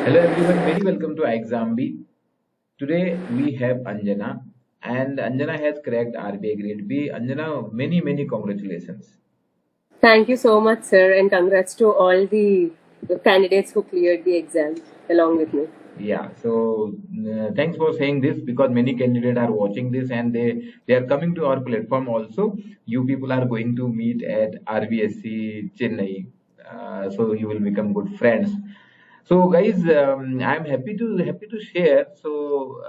Hello everyone, very welcome to iExamB. Today we have Anjana, and Anjana has cracked RBI Grade B. Anjana, many congratulations. Thank you so much, sir, and congrats to all the candidates who cleared the exam along with me. Yeah, so thanks for saying this because many candidates are watching this and they are coming to our platform also. You people are going to meet at RBSC Chennai, so you will become good friends. So guys, I'm happy to share. So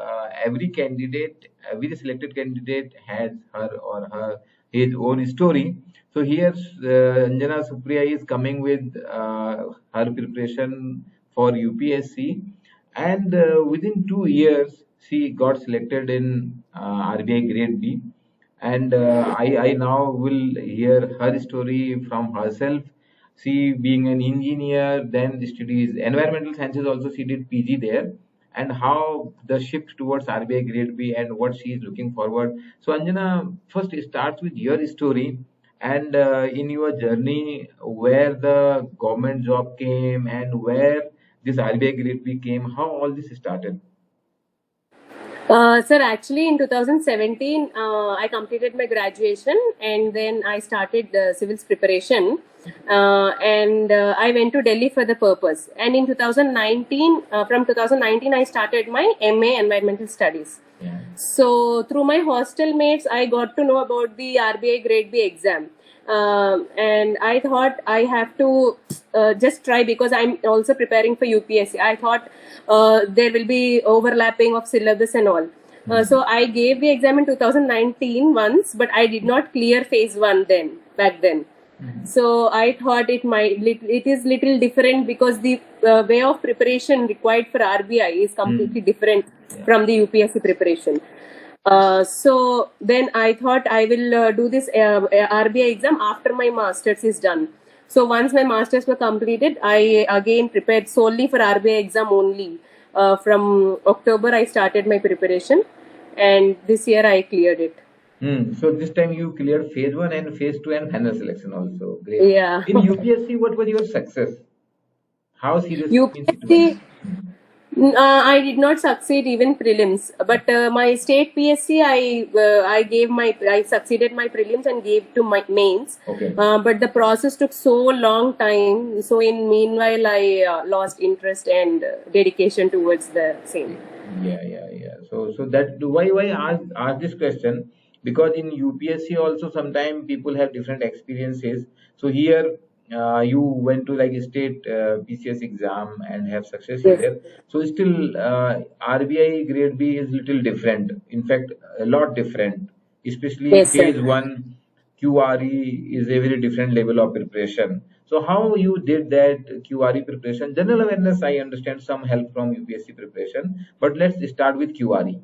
every candidate, every selected candidate has her or her his own story. So here, Anjana Supriya is coming with her preparation for UPSC, and within 2 years she got selected in RBI Grade B. And I now will hear her story from herself. She being an engineer, then studies environmental sciences. Also, she did PG there, and how the shift towards RBI Grade B and what she is looking forward. So, Anjana, first it starts with your story and in your journey where the government job came and where this RBI Grade B came. How all this started? Sir, actually, in 2017, I completed my graduation and then I started the civils preparation. And I went to Delhi for the purpose. And in 2019, from 2019, I started my MA Environmental Studies. Yeah. So through my hostel mates, I got to know about the RBI Grade B exam. And I thought I have to just try because I'm also preparing for UPSC. I thought there will be overlapping of syllabus and all. So I gave the exam in 2019 once, but I did not clear phase 1 back then. So I thought it is little different because the way of preparation required for RBI is completely different from the UPSC preparation. So then I thought I will do this RBI exam after my masters is done. So once my masters were completed, I again prepared solely for RBI exam only. From October, I started my preparation, and this year I cleared it. So this time you cleared phase 1 and phase 2 and final selection also. Great. Yeah. In UPSC, what was your success? How serious means it was? UPSC, I did not succeed even prelims, but my state PSC, I succeeded my prelims and gave to my mains. Okay. But the process took so long time. So in meanwhile, I lost interest and dedication towards the same. Yeah. So that why ask this question? Because in UPSC also sometimes people have different experiences. So here you went to like a state PCS exam and have success Yes. here. So still RBI Grade B is little different. In fact, a lot different. Especially Yes, sir. phase 1 QRE is a very different level of preparation. So how you did that QRE preparation? General awareness, I understand some help from UPSC preparation, but let's start with QRE.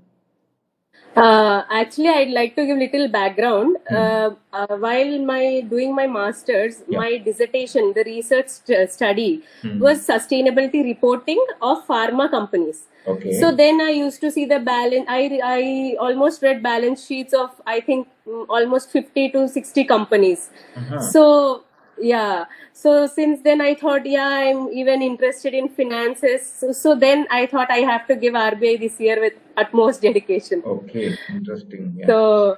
Actually, I'd like to give little background. While doing my masters, Yeah. my dissertation, the research study was sustainability reporting of pharma companies. Okay. So then I used to see the balance. I almost read balance sheets of I think almost 50 to 60 companies. So yeah, so since then I thought, yeah, I'm even interested in finances. So then I thought I have to give RBI this year with utmost dedication. Okay, interesting. Yeah. So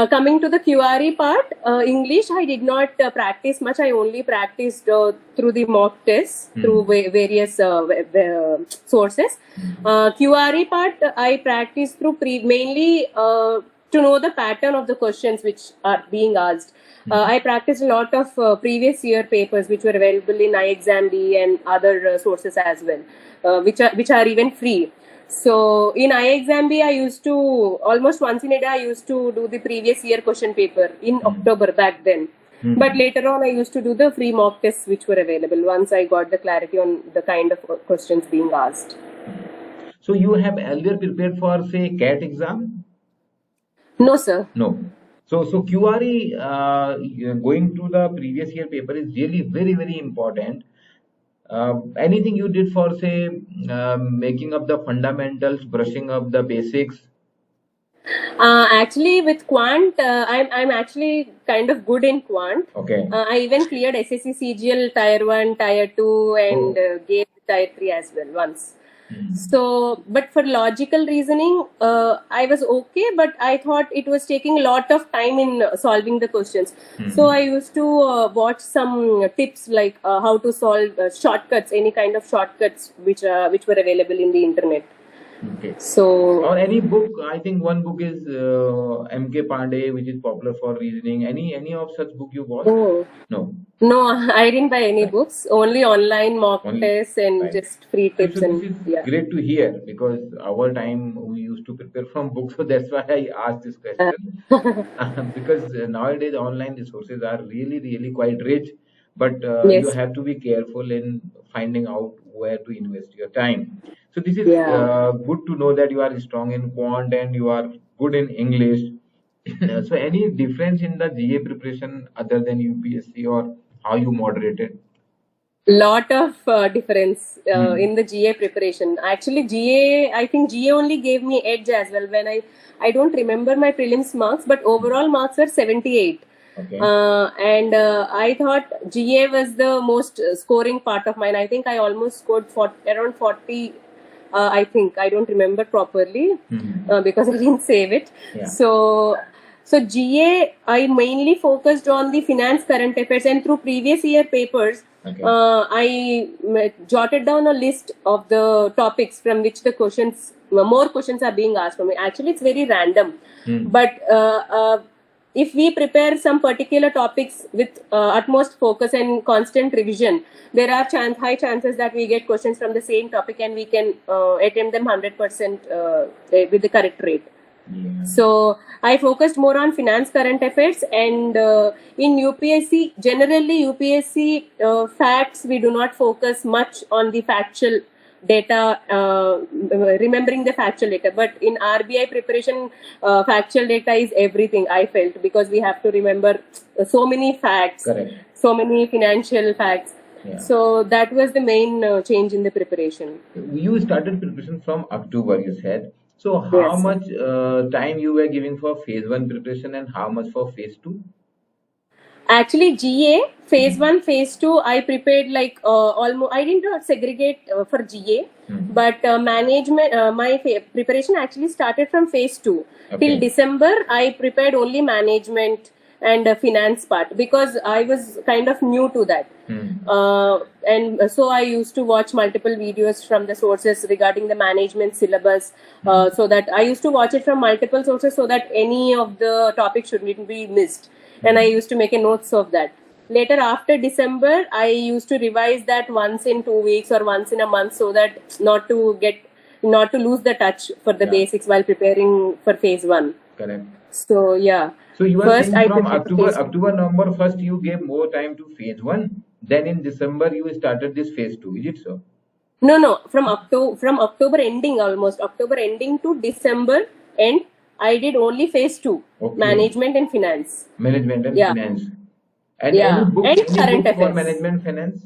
coming to the QRE part, English I did not practice much. I only practiced through the mock tests through various sources. QRE part I practiced through mainly to know the pattern of the questions which are being asked. I practiced a lot of previous year papers which were available in iExamB and other sources as well, which are even free. So in iExamB, I used to almost once in a day I used to do the previous year question paper in October back then. But later on, I used to do the free mock tests which were available once I got the clarity on the kind of questions being asked. So you have earlier prepared for say CAT exam? No, sir. No. So QRE going to the previous year paper is really very important. Anything you did for say making up the fundamentals, brushing up the basics? Actually, with quant, I'm actually kind of good in quant. Okay. I even cleared SSC CGL Tier 1, Tier 2, and gave tier 3 as well once. Hmm. So, but for logical reasoning, I was okay, but I thought it was taking a lot of time in solving the questions. So I used to watch some tips like how to solve shortcuts, any kind of shortcuts which were available in the internet. Okay. So, Or any book, I think one book is M.K. Pandey, which is popular for reasoning. Any of such book you watched? oh, No. no, I didn't buy any Right. books, only online mock Only tests and right. just free So tips this and is yeah. great to hear because our time we used to prepare from books, so that's why I asked this Uh, question. Because nowadays online resources are really quite rich, but you yes, have to be careful in finding out where to invest your time. So this is yeah. good to know that you are strong in quant and you are good in English. So any difference in the GA preparation other than UPSC or how you moderate it? Lot of difference Hmm. in the GA preparation. Actually, GA, I think GA only gave me edge as well. When I don't remember my prelims marks, but overall marks were 78. Okay. And I thought GA was the most scoring part of mine. I think I almost scored around 40. I think I don't remember properly Hmm. because I didn't save it. Yeah. So GA, I mainly focused on the finance current affairs, and through previous year papers, Okay. I jotted down a list of the topics from which the questions, more questions are being asked from me. Actually, it's very random, Hmm. but if we prepare some particular topics with utmost focus and constant revision, there are high chances that we get questions from the same topic and we can attempt them 100% with the correct rate. Yeah. So I focused more on finance current affairs, and in UPSC, generally UPSC facts, we do not focus much on the factual data, remembering the factual data. But in RBI preparation, factual data is everything, I felt, because we have to remember so many facts, Correct. so many financial facts. Yeah. So that was the main change in the preparation. You started preparation from October, you said. So how Yes. much time you were giving for phase one preparation and how much for phase two? Actually, GA phase Hmm. 1, phase 2, I prepared like almost. I didn't segregate for GA, Hmm. but management. My preparation actually started from phase 2 till Okay. December. I prepared only management and finance part because I was kind of new to that. Hmm. And so I used to watch multiple videos from the sources regarding the management syllabus, so that I used to watch it from multiple sources so that any of the topics shouldn't be missed. And I used to make a notes of that. Later, after December, I used to revise that once in 2 weeks or once in a month so that not to lose the touch for the Yeah. basics while preparing for phase 1. Correct. So yeah, So you are first saying I from prepared for phase 1. October, November first you gave more time to phase one, then in December you started this phase two. Is it so? No. From October ending, almost October ending to December end, I did only phase 2, Okay. management and finance. Management and Yeah, finance. And yeah, and any current book for affairs. management finance?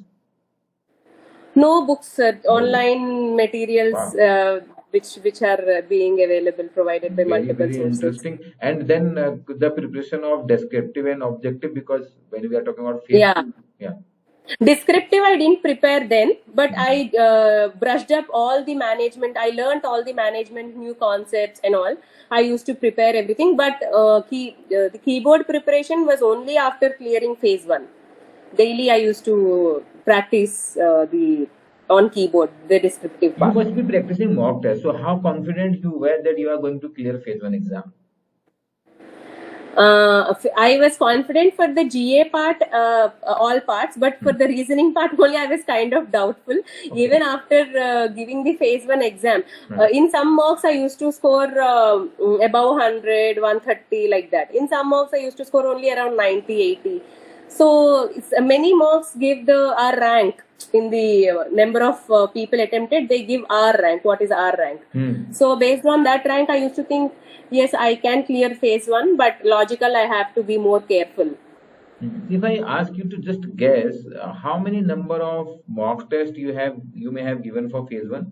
No books, No book. online materials Wow. which are being available, provided by multiple Very sources. interesting. And then the preparation of descriptive and objective, because when we are talking about phase Yeah. two, yeah. Descriptive, I didn't prepare then, but I brushed up all the management. I learned all the management, new concepts, and all. I used to prepare everything, but the keyboard preparation was only after clearing phase 1. Daily, I used to practice the on keyboard the descriptive You part. must be practicing mock test. So how confident you were that you are going to clear phase one exam? I was confident for the GA part, all parts, but for the reasoning part only, I was kind of doubtful. Okay. Even after giving the phase 1 exam, Hmm. in some mocks I used to score above 100, 130, like that. In some mocks I used to score only around 90, 80. So many mocks give the our rank in the number of people attempted. They give our rank. What is our rank? Hmm. So based on that rank, I used to think, yes, I can clear phase 1, but logical, I have to be more careful. If I ask you to just guess, how many number of mock tests you may have given for phase one?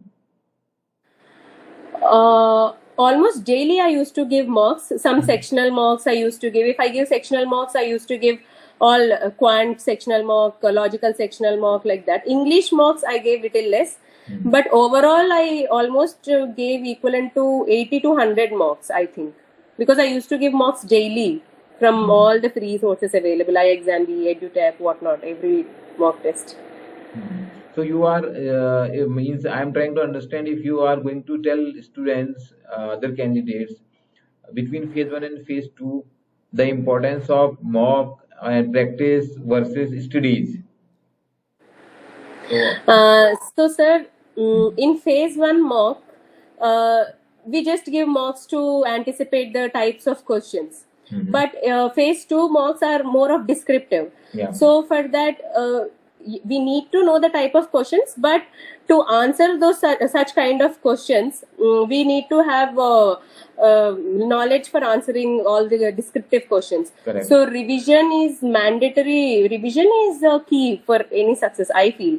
Almost daily, I used to give mocks. Some sectional mocks I used to give. If I give sectional mocks, I used to give all quant sectional mock, logical sectional mock, like that. English mocks I gave little less, but overall I almost gave equivalent to 80 to 100 mocks, I think, because I used to give mocks daily from all the free sources available, iExamB, EduTap, whatnot, every mock test. So you are it means I'm trying to understand if you are going to tell students, other candidates, between phase one and phase two, the importance of mock and practice versus studies. So, sir, in phase one mock, we just give mocks to anticipate the types of questions. But phase two mocks are more of descriptive. Yeah. So, for that, we need to know the type of questions, but to answer those such kind of questions, we need to have knowledge for answering all the descriptive questions. Correct. So revision is mandatory. Revision is key for any success, I feel.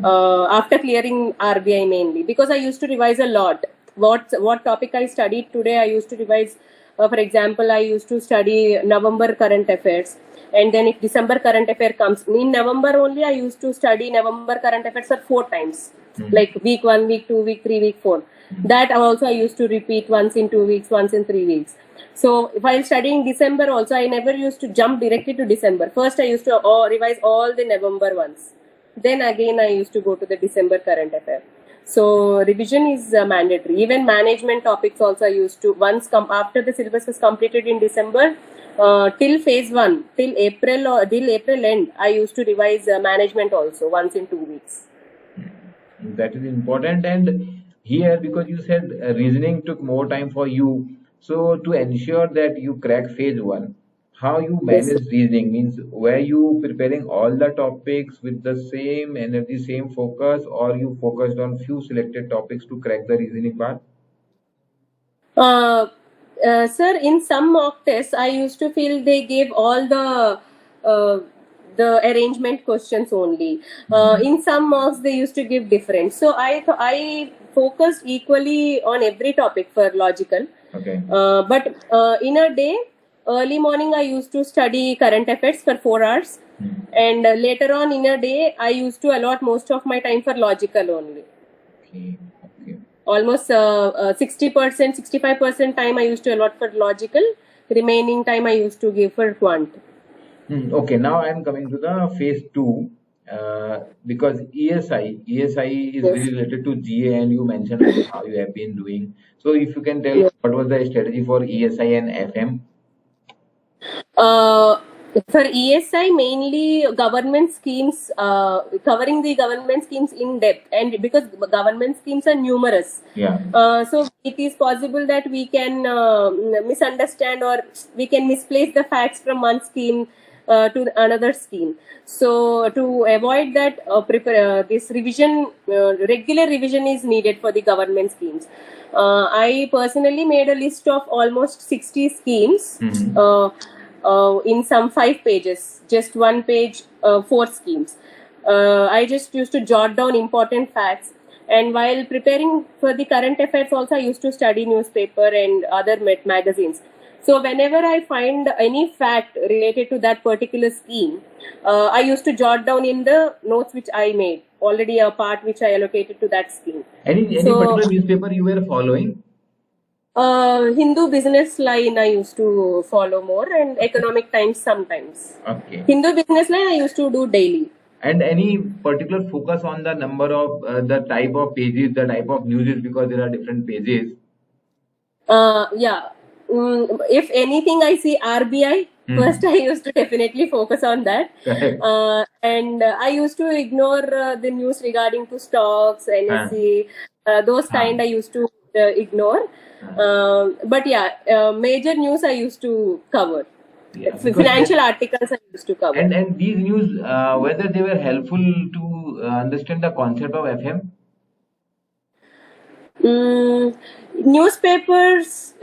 After clearing RBI mainly, because I used to revise a lot. What topic I studied today, I used to revise. For example, I used to study November current affairs. And then if December current affair comes, in November only I used to study November current affairs for 4 times. Like week 1, week 2, week 3, week 4. That also I used to repeat once in 2 weeks, once in 3 weeks. So while studying December also, I never used to jump directly to December. First I used to revise all the November ones. Then again I used to go to the December current affair. So revision is mandatory. Even management topics also I used to, once after the syllabus was completed in December, till phase one, till April end, I used to revise management also once in 2 weeks. That is important. And here, because you said reasoning took more time for you, so to ensure that you crack phase one, how you manage reasoning, means were you preparing all the topics with the same energy, same focus, or you focused on few selected topics to crack the reasoning part? Sir, in some mock tests, I used to feel they gave all the arrangement questions only. In some mocks, they used to give different. So I focused equally on every topic for logical. Okay. But in a day, early morning, I used to study current affairs for 4 hours. And later on in a day, I used to allot most of my time for logical only. Okay. Almost 60%, 65% time I used to allot for logical. Remaining time I used to give for quant. Okay, now I am coming to the phase two. Because ESI is very related to GA, and you mentioned how you have been doing. So if you can tell what was the strategy for ESI and FM? For ESI, mainly government schemes, covering the government schemes in depth, and because government schemes are numerous, so it is possible that we can misunderstand, or we can misplace the facts from one scheme to another scheme. So to avoid that, this revision, regular revision is needed for the government schemes. I personally made a list of almost 60 schemes. In some 5 pages, just 1 page, 4 schemes. I just used to jot down important facts, and while preparing for the current affairs also, I used to study newspaper and other magazines. So whenever I find any fact related to that particular scheme, I used to jot down in the notes which I made, already a part which I allocated to that scheme. Any particular newspaper you were following? Hindu Business Line I used to follow more, and Economic Times sometimes. Okay. Hindu Business Line I used to do daily. And any particular focus on the number of the type of pages, the type of news, because there are different pages? Yeah. If anything I see RBI, first I used to definitely focus on that. And I used to ignore the news regarding to stocks, NSE, those kind I used to ignore. But yeah, major news I used to cover. Yeah, financial articles I used to cover. And these news, whether they were helpful to understand the concept of FM? Newspapers,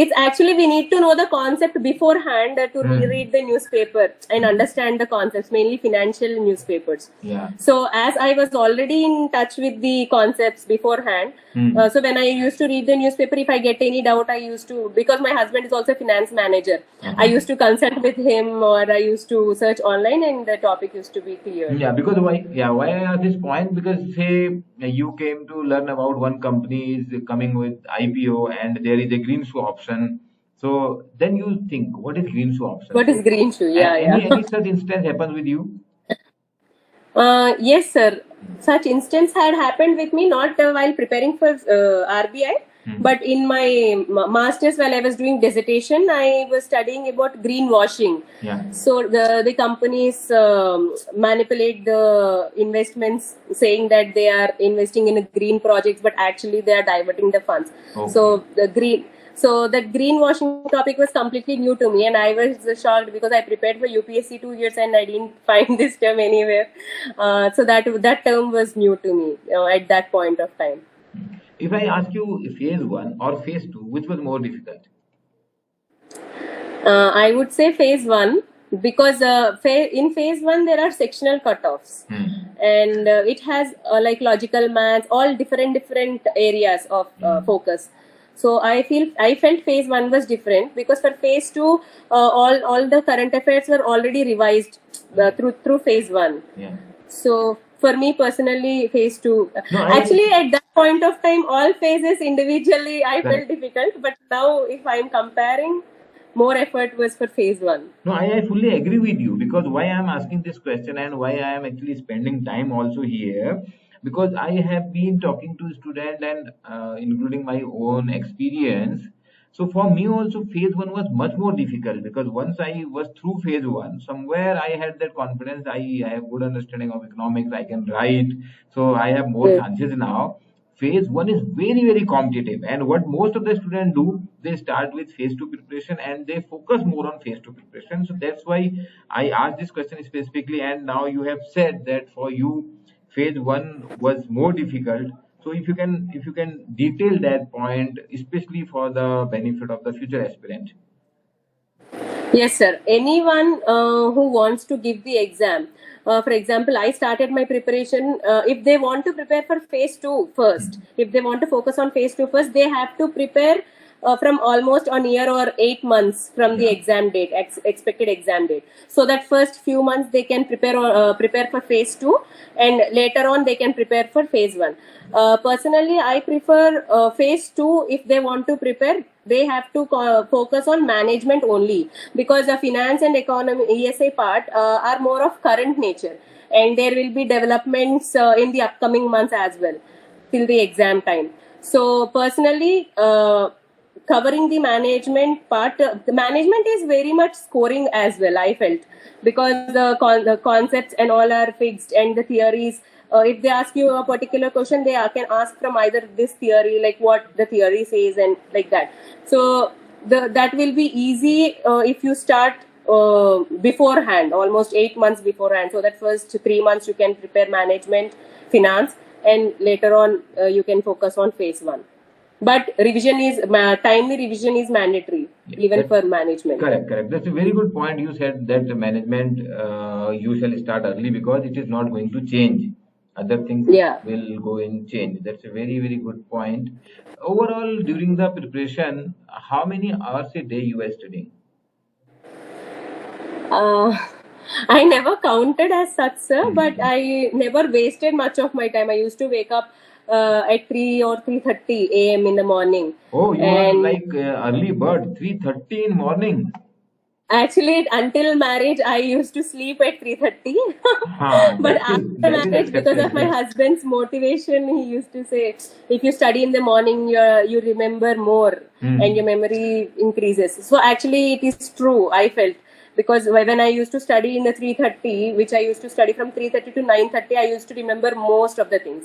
it's actually we need to know the concept beforehand to read the newspaper and understand the concepts, mainly financial newspapers. Yeah. So as I was already in touch with the concepts beforehand, so when I used to read the newspaper, if I get any doubt, I used to, because my husband is also a finance manager, I used to consult with him, or I used to search online, and the topic used to be clear. Yeah, because why? Yeah, why at this point? Because say you came to learn about one company is coming with IPO and there is a green shoe option. So then you think, what is green shoe option? What is green shoe? Yeah, Any yeah. such instance happens with you? Yes, sir. Such instance had happened with me, not while preparing for RBI, but in my master's, while I was doing dissertation, I was studying about greenwashing. Yeah. So the companies manipulate the investments, saying that they are investing in a green projects, but actually they are diverting the funds. Okay. So the greenwashing topic was completely new to me, and I was shocked because I prepared for UPSC 2 years and I didn't find this term anywhere. So that term was new to me at that point of time. If I ask you phase 1 or phase 2, which was more difficult? I would say phase 1, because in phase 1 there are sectional cutoffs, and it has like logical maths, all different areas of focus. So I felt phase 1 was different, because for phase 2 all the current affairs were already revised through phase 1. Yeah. So for me personally, phase 2, No, actually at that point of time, all phases individually I felt difficult, but now if I'm comparing, more effort was for phase 1. No, I fully agree with you, because why I am asking this question and why I am actually spending time also here, because I have been talking to students and including my own experience. So for me also phase 1 was much more difficult, because once I was through phase 1, somewhere I had that confidence. I have good understanding of economics. I can write, so I have more chances now. Phase 1 is very, very competitive, and what most of the students do, they start with phase 2 preparation and they focus more on phase 2 preparation. So that's why I asked this question specifically, and now you have said that for you phase 1 was more difficult. So if you can detail that point, especially for the benefit of the future aspirant. Yes, sir. Anyone who wants to give the exam, for example, I started my preparation. If they want to prepare for phase 2 first, if they want to focus on phase 2 first, they have to prepare from almost a year or 8 months from the exam date, expected exam date. So that first few months they can prepare for phase 2, and later on they can prepare for phase 1. Personally, I prefer phase 2. If they want to prepare, they have to focus on management only, because the finance and economy ESA part are more of current nature, and there will be developments in the upcoming months as well till the exam time. So personally, covering the management part, the management is very much scoring as well, I felt, because the concepts and all are fixed, and the theories, if they ask you a particular question, they can ask from either this theory, like what the theory says, and like that. So that will be easy if you start beforehand, almost 8 months beforehand, so that first 3 months you can prepare management, finance, and later on you can focus on phase 1. But timely revision is mandatory, even for management. Correct. That's a very good point. You said that the management you shall start early, because it is not going to change. Other things will go in change. That's a very, very good point. Overall, during the preparation, how many hours a day you are studying? I never counted as such, sir, but I never wasted much of my time. I used to wake up at 3 or 3:30 a.m. in the morning. Oh, you are like early bird, 3:30 in morning. Actually, until marriage, I used to sleep at 3:30. But after marriage, because of my husband's motivation, he used to say, if you study in the morning, you remember more and your memory increases. So actually, it is true, I felt. Because when I used to study in the 3:30, which I used to study from 3:30 to 9:30, I used to remember most of the things.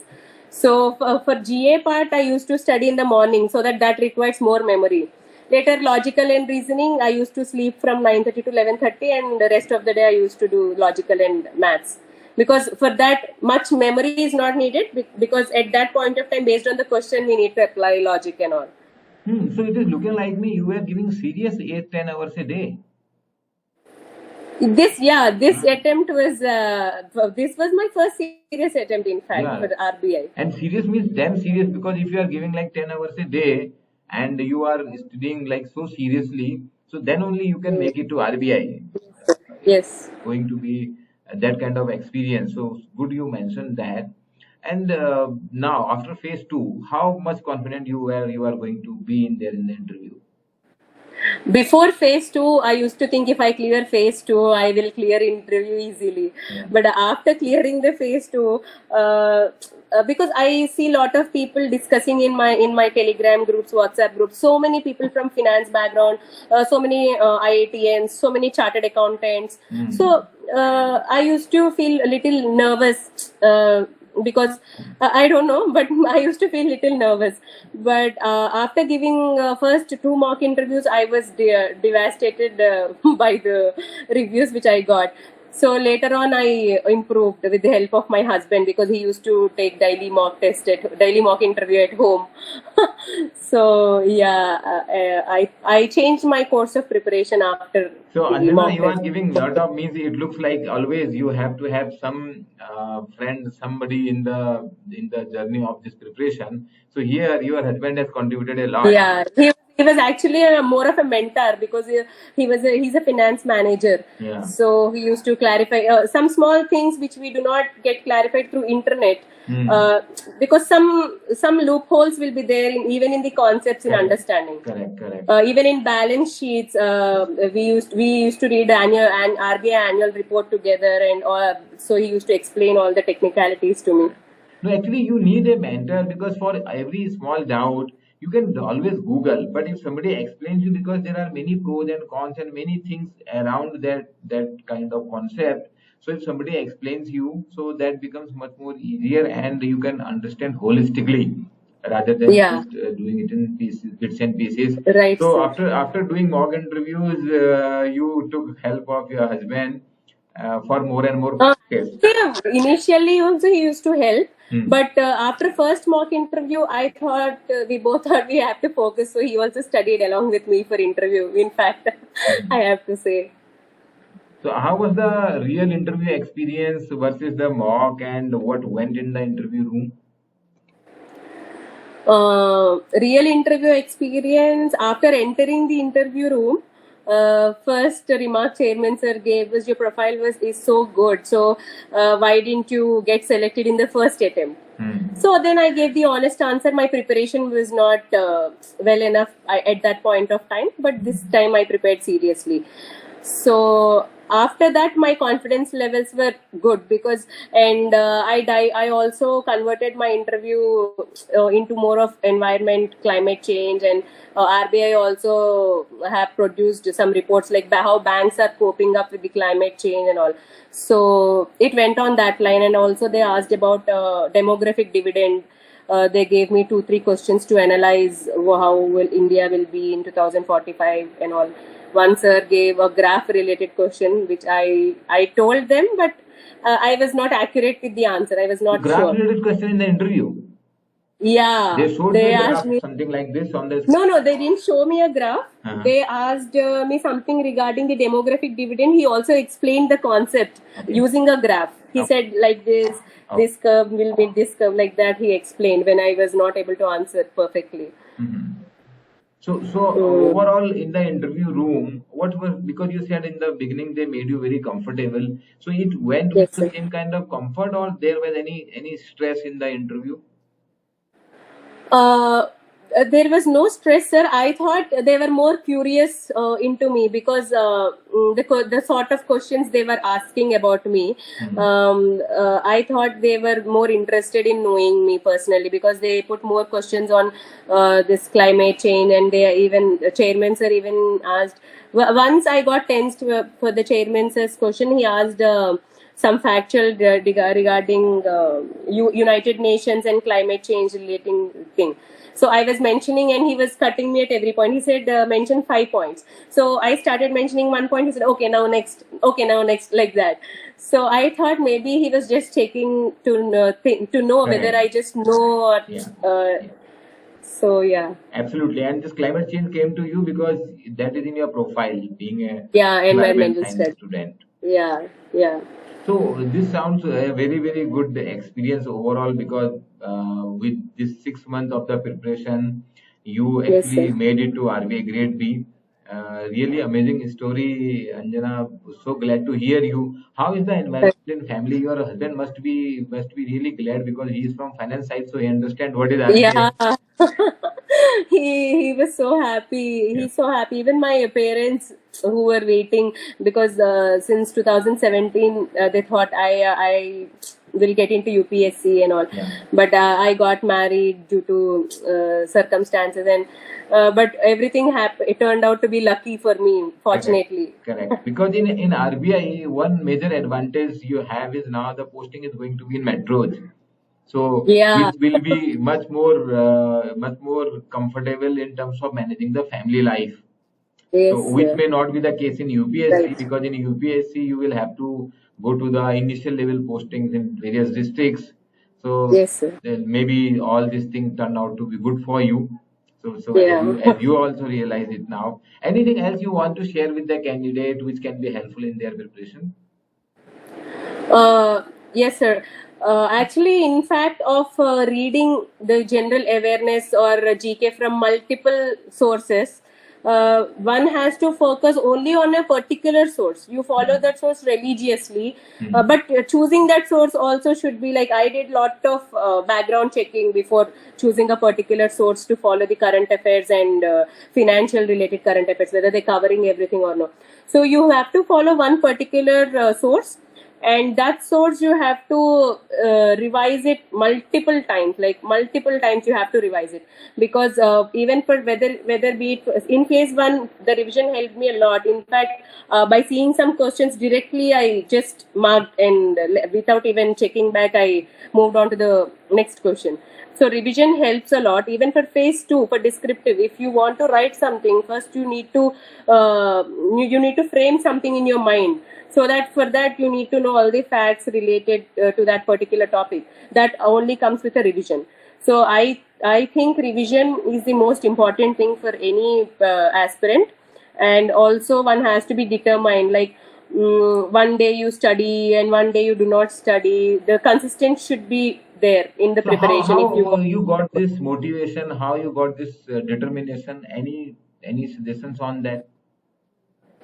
So for GA part, I used to study in the morning, so that requires more memory. Later, logical and reasoning, I used to sleep from 9:30 to 11:30, and the rest of the day I used to do logical and maths. Because for that, much memory is not needed, because at that point of time, based on the question, we need to apply logic and all. So it is looking like me, you were giving serious 8-10 hours a day. This Hmm. attempt was this was my first serious attempt, in fact, Yeah. for RBI. And serious means damn serious, because if you are giving like 10 hours a day and you are studying like so seriously, so then only you can Mm. make it to RBI. Yes. It's going to be that kind of experience. So good you mentioned that. And now after phase two, how much confident you are going to be in there in the interview? Before phase two, I used to think if I clear phase two, I will clear interview easily. Yeah. But after clearing the phase two, because I see a lot of people discussing in my Telegram groups, WhatsApp groups, so many people from finance background, so many IITNs, so many chartered accountants. So I used to feel a little nervous. Because I don't know, but I used to feel little nervous. But after giving first two mock interviews, I was devastated by the reviews which I got. So later on, I improved with the help of my husband, because he used to take daily mock interview at home. So yeah, I changed my course of preparation after So the Anjana, mock you are test. giving lot of means. It looks like always you have to have some friend, somebody in the journey of this preparation. So here your husband has contributed a lot. Yeah, he was actually more of a mentor, because he's a finance manager. Yeah. So he used to clarify some small things which we do not get clarified through internet, Hmm. uh, because some loopholes will be there even in the concepts in Correct. understanding. Correct. Correct. Even in balance sheets, we used to read and RBI annual report together, and so he used to explain all the technicalities to me. No, actually, you need a mentor, because for every small doubt, you can always Google. But if somebody explains you, because there are many pros and cons and many things around that kind of concept. So if somebody explains you, so that becomes much more easier, and you can understand holistically rather than Yeah, just doing it in pieces, bits and pieces. right, So sir. after doing mock interviews, you took help of your husband for more and more Uh, tests. yeah, initially also he used to help, Hmm. but after first mock interview, I thought we both thought we have to focus. So he also studied along with me for interview. In fact, I Hmm. have to say, So, how was the real interview experience versus the mock, and what went in the interview room? real interview experience after entering the interview room. First remark chairman sir gave was your profile was is so good. So why didn't you get selected in the first attempt? Hmm. So then I gave the honest answer. My preparation was not well enough at that point of time, but this time I prepared seriously. So after that, my confidence levels were good, because and I also converted my interview into more of environment, climate change, and RBI also have produced some reports like how banks are coping up with the climate change and all. So it went on that line, and also they asked about demographic dividend. They gave me two, three questions to analyze how will India will be in 2045 and all. One sir gave a graph related question, which I told them, but I was not accurate with the answer. I was So, not graph sure. related question in the interview. Yeah, They showed you they a asked graph, me. something like this on the screen. No, they didn't show me a graph. Uh-huh. They asked me something regarding the demographic dividend. He also explained the concept Okay. using a graph. He Okay. said like this, Okay. this curve will meet this curve, like that. He explained when I was not able to answer perfectly. Mhm. So Mm. overall in the interview room, what was, because you said in the beginning they made you very comfortable. So it went with Yes, the sir. same kind of comfort, or there was any stress in the interview? uh, there was no stress, sir. I thought they were more curious into me, because the sort of questions they were asking about me. Hmm. I thought they were more interested in knowing me personally, because they put more questions on this climate change, and they even chairman sir even asked. Once I got tensed for the chairman sir's question. He asked. Some factual regarding United Nations and climate change relating thing. So I was mentioning, and he was cutting me at every point. He said, mention 5 points. So I started mentioning one point. He said, okay, now next. Okay, now next, like that. So I thought maybe he was just checking to know whether Correct. I just know. Or, Yeah. uh, Yeah. So yeah, Absolutely. And this climate change came to you because that is in your profile, being a yeah, environment environmental science study. student. Yeah, yeah. So this sounds a very, very good experience overall because with this 6 months of the preparation, you Yes, actually sir. made it to RBI Grade B. Really amazing story, Anjana. So glad to hear you. How is the environment in family? Your husband must be really glad because he is from finance side, so he understand what is RBI. Yeah. He was so happy. Yeah, He's so happy. Even my parents who were waiting because since 2017 they thought I will get into UPSC and all, yeah. but I got married due to circumstances and but everything happened. It turned out to be lucky for me, Correct, fortunately. correct. Because in RBI, one major advantage you have is now the posting is going to be in metros, so Yeah. which will be much more comfortable in terms of managing the family life. So Yes, which sir. may not be the case in UPSC Right. because in UPSC you will have to go to the initial level postings in various districts. So Yes, sir. then maybe all these things turn out to be good for you. So as Yeah. you also realize it now. Anything else you want to share with the candidate which can be helpful in their preparation? Uh, yes, sir. Actually, in fact, of reading the general awareness or GK from multiple sources, one has to focus only on a particular source. You follow Hmm. that source religiously, Hmm. but choosing that source also should be like I did lot of background checking before choosing a particular source to follow the current affairs and financial related current affairs, whether they're covering everything or not. So you have to follow one particular source, and that source you have to revise it multiple times, like multiple times you have to revise it, because even for whether be it in phase 1 the revision helped me a lot. In fact, by seeing some questions directly I just marked, and without even checking back I moved on to the next question. So revision helps a lot. Even for phase 2, for descriptive, if you want to write something, first you need to you need to frame something in your mind, so that for that you need to know all the facts related to that particular topic. That only comes with a revision. So I think revision is the most important thing for any aspirant. And also one has to be determined, like one day you study and one day you do not study. The consistent should be there in the So how preparation if you want. you got this motivation? How you got this determination? Any suggestions on that?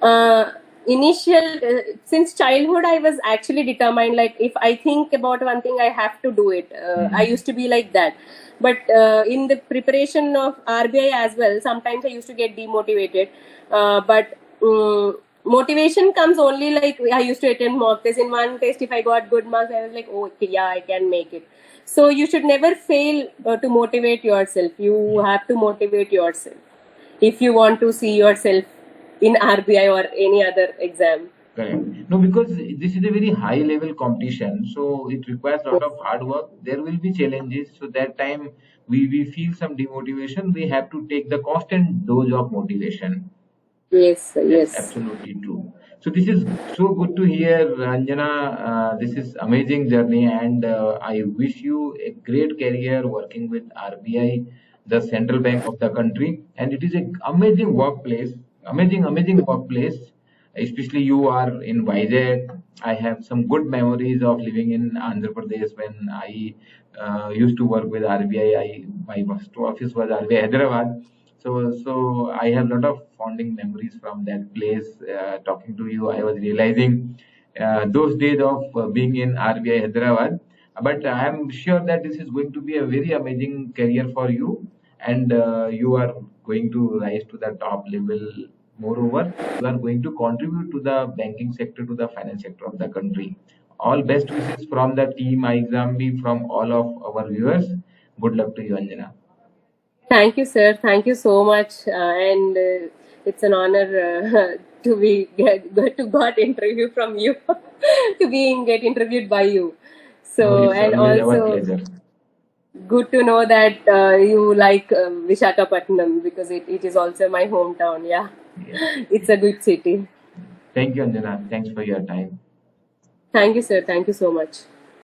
uh, initial Since childhood I was actually determined, like if I think about one thing I have to do it. I Hmm. used to be like that, but in the preparation of RBI as well, sometimes I used to get demotivated. But motivation comes only like I used to attend mock test. In one test if I got good marks I was like, oh okay, yeah, I can make it. So you should never fail to motivate yourself. You have to motivate yourself if you want to see yourself in RBI or any other exam. Correct. No, because this is a very high level competition, so it requires a lot of hard work. There will be challenges, so that time we feel some demotivation. We have to take the constant dose of motivation. Yes, Yes, yes. absolutely true. So this is so good to hear, Anjana. This is amazing journey, and I wish you a great career working with RBI, the central bank of the country. And it is a amazing workplace, amazing workplace. Especially you are in Vizag. I have some good memories of living in Andhra Pradesh when I used to work with RBI. My first office was RBI Hyderabad. So I have a lot of fonding memories from that place. Talking to you, I was realizing those days of being in RBI Hyderabad. But I am sure that this is going to be a very amazing career for you, and you are going to rise to the top level. Moreover, you are going to contribute to the banking sector, to the finance sector of the country. All best wishes from the team iExamB, from all of our viewers. Good luck to you, Anjana. Thank you, sir. Thank you so much. And it's an honor to be to got interview from you, to being get interviewed by you. No, So it's and always our also pleasure. good to know that you like Vishakhapatnam, because it is also my hometown. Yeah, Yes. it's a good city. Thank you, Anjana. Thanks for your time. Thank you, sir. Thank you so much.